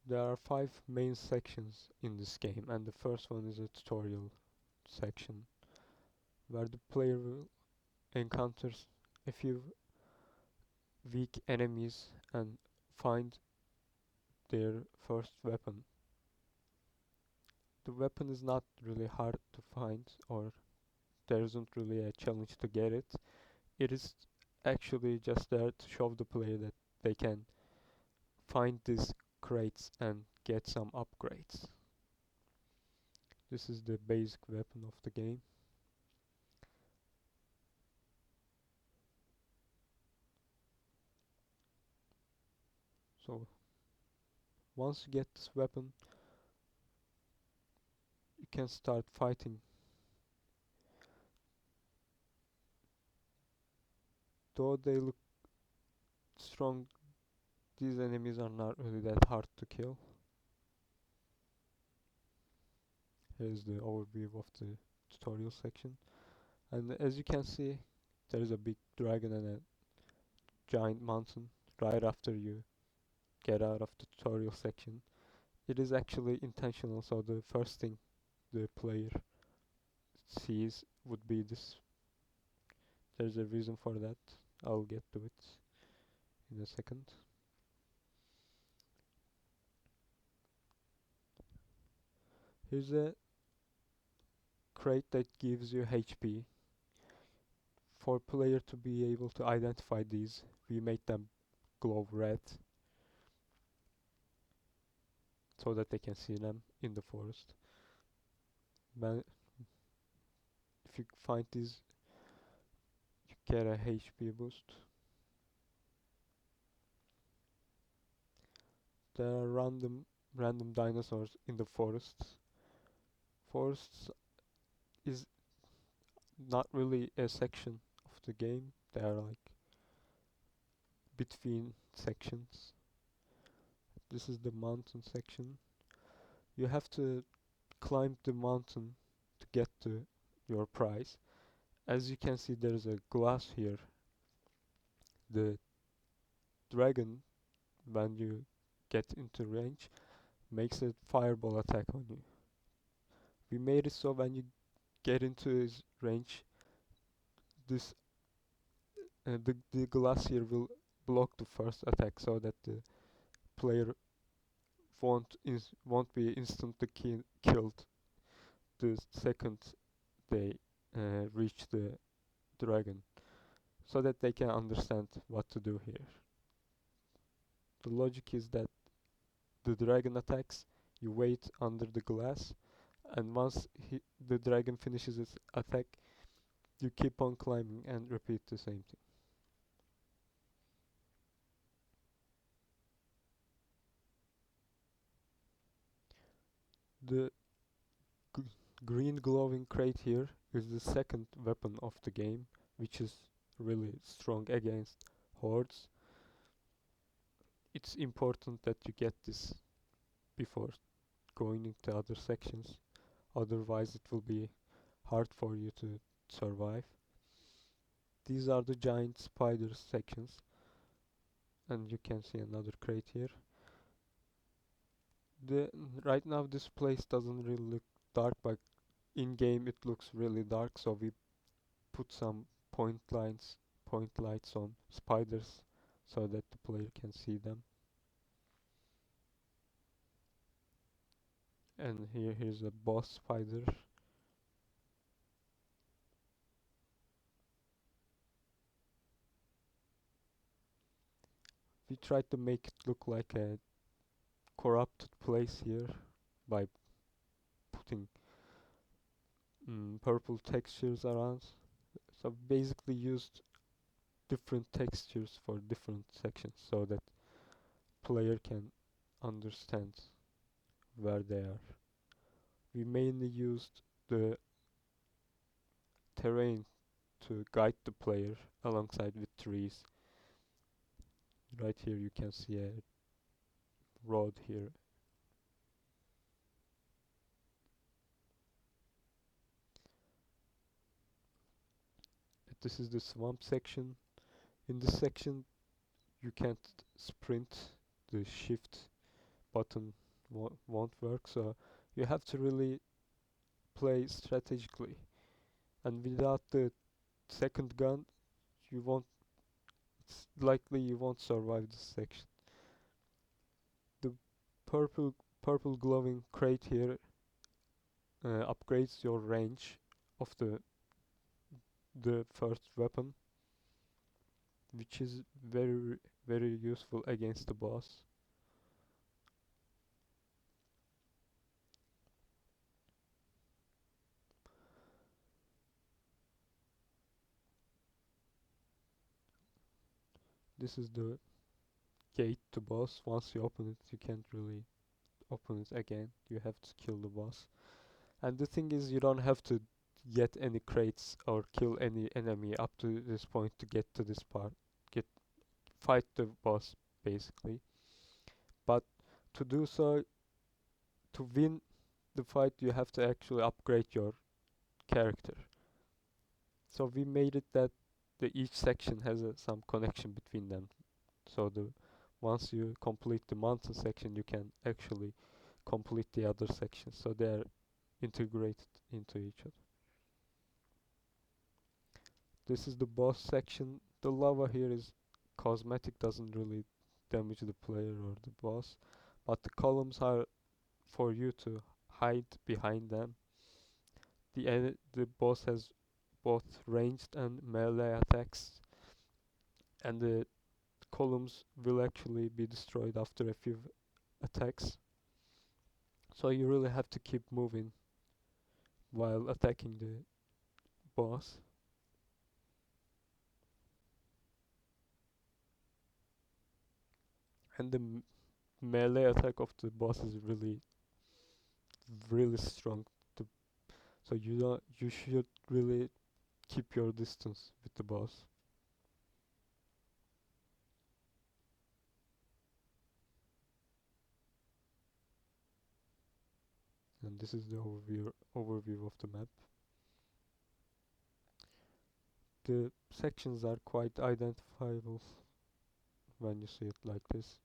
There are 5 main sections in this game, and the first one is a tutorial section where the player will encounter a few weak enemies and find their first weapon. The weapon is not really hard to find, or there isn't really a challenge to get it. It is actually just there to show the player that they can find these crates and get some upgrades. This is the basic weapon of the game. So once you get this weapon, you can start fighting. Though they look strong, these enemies are not really that hard to kill. Here's the overview of the tutorial section. And as you can see, there is a big dragon and a giant mountain right after you get out of the tutorial section. It is actually intentional, so the first thing the player sees would be this. There's a reason for that. I'll get to it in a second. Here's a crate that gives you HP. For player to be able to identify these, we made them glow red so that they can see them in the forest. When if you find these, you get a HP boost. There are random dinosaurs in the forests. Forests is not really a section of the game. They are like between sections. This is the mountain section. You have to climb the mountain to get to your prize. As you can see, there is a glass here. The dragon, when you get into range, makes a fireball attack on you. We made it so when you get into his range, this the glass here will block the first attack so that the player won't be instantly killed the second they reach the dragon, so that they can understand what to do here. The logic is that the dragon attacks, you wait under the glass, and once the dragon finishes its attack, you keep on climbing and repeat the same thing. The g- green glowing crate here is the second weapon of the game, which is really strong against hordes. It's important that you get this before going into other sections, otherwise it will be hard for you to survive. These are the giant spider sections, and you can see another crate here. The Right now this place doesn't really look dark, but in game it looks really dark, so we put some point lights on spiders so that the player can see them. And here's a boss spider. We tried to make it look like a corrupted place here by putting purple textures around. So basically used different textures for different sections so that player can understand where they are. We mainly used the terrain to guide the player alongside with trees. Right here you can see a road here. This is the swamp section. In this section you can't sprint the shift button won't work. So you have to really play strategically. And without the second gun, you won't. It's likely you won't survive this section. The purple glowing crate here upgrades your range of the first weapon, which is very useful against the boss. This is the gate to boss. Once you open it, you can't really open it again. You have to kill the boss. And the thing is, you don't have to get any crates or kill any enemy up to this point to get to this part. Get fight the boss basically. But to do so, to win the fight, you have to actually upgrade your character. So we made it that each section has some connection between them. So the once you complete the mountain section, you can actually complete the other sections. So they are integrated into each other. This is the boss section. The lava here is cosmetic, doesn't really damage the player or the boss, but the columns are for you to hide behind them. The boss has both ranged and melee attacks, and the columns will actually be destroyed after a few attacks. So you really have to keep moving while attacking the boss. And the melee attack of the boss is really strong. To, so you should really keep your distance with the boss. And this is the overview of the map. The sections are quite identifiable when you see it like this.